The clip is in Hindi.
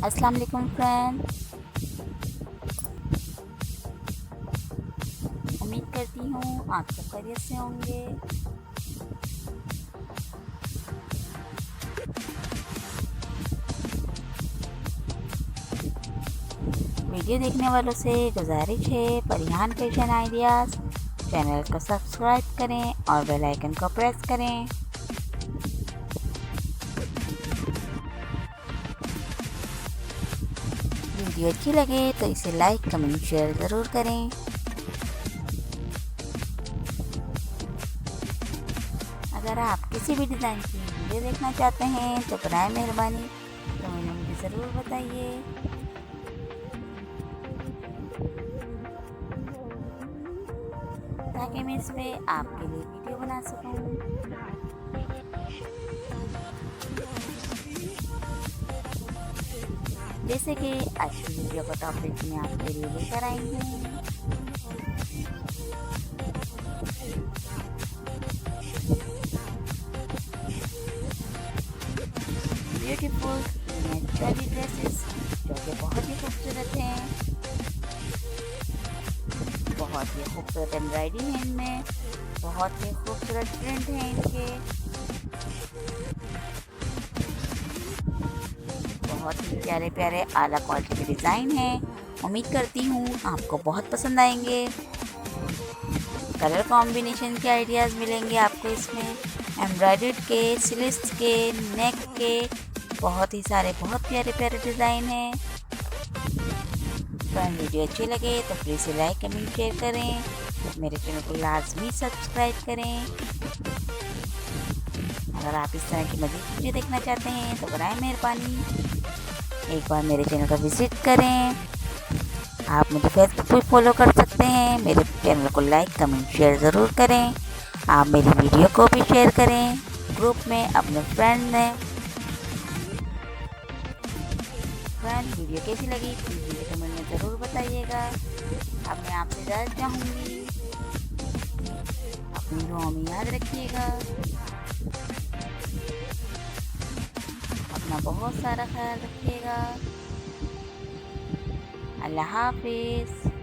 अस्सलाम वालेकुम फ्रेंड, उम्मीद करती हूँ आप सब खैरियत से होंगे। वीडियो देखने वालों से गुजारिश है, परिहान फैशन आइडियाज़ चैनल को सब्सक्राइब करें और बेल आइकन को प्रेस करें। वीडियो अच्छी लगे तो इसे लाइक कमेंट शेयर ज़रूर करें। अगर आप किसी भी डिज़ाइन की वीडियो देखना चाहते हैं तो बराए मेहरबानी कमेंट में मुझे ज़रूर बताइए। ताकि मैं इस पे आपके लिए वीडियो बना सकूं। जैसे कि आज की वीडियो का टॉपिक मैं आपके लिए लेकर आई हूँ, ब्यूटीफुल चोली ड्रेसेस जो कि बहुत ही खूबसूरत हैं, बहुत ही खूबसूरत एम्ब्रॉयडरी है इनमें, बहुत ही खूबसूरत प्रिंट है इनके, बहुत ही प्यारे प्यारे आला क्वालिटी के डिज़ाइन हैं। उम्मीद करती हूँ आपको बहुत पसंद आएंगे। कलर कॉम्बिनेशन के आइडियाज़ मिलेंगे आपको इसमें, एम्ब्रॉयडर्ड के, स्लिट्स के, नेक के, बहुत ही सारे बहुत प्यारे प्यारे डिज़ाइन हैं। फ्रेंड वीडियो अच्छी लगे तो प्लीज़ लाइक कमेंट शेयर करें, मेरे चैनल को लाजमी सब्सक्राइब करें। अगर आप इस तरह की मज़ीद वीडियो देखना चाहते हैं तो बराए मेहरबानी एक बार मेरे चैनल का विज़िट करें। आप मुझे फेसबुक पे फॉलो कर सकते हैं। मेरे चैनल को लाइक कमेंट शेयर ज़रूर करें। आप मेरी वीडियो को भी शेयर करें ग्रुप में अपने फ्रेंड में। फ्रेंड वीडियो कैसी लगी प्लीज़ मुझे कमेंट में ज़रूर बताइएगा। अब मैं आपसे इजाज़त चाहूँगी, अपनी दुआओं में याद रखिएगा, अपना बहुत सारा ख्याल रखिएगा। अल्लाह हाफिज़।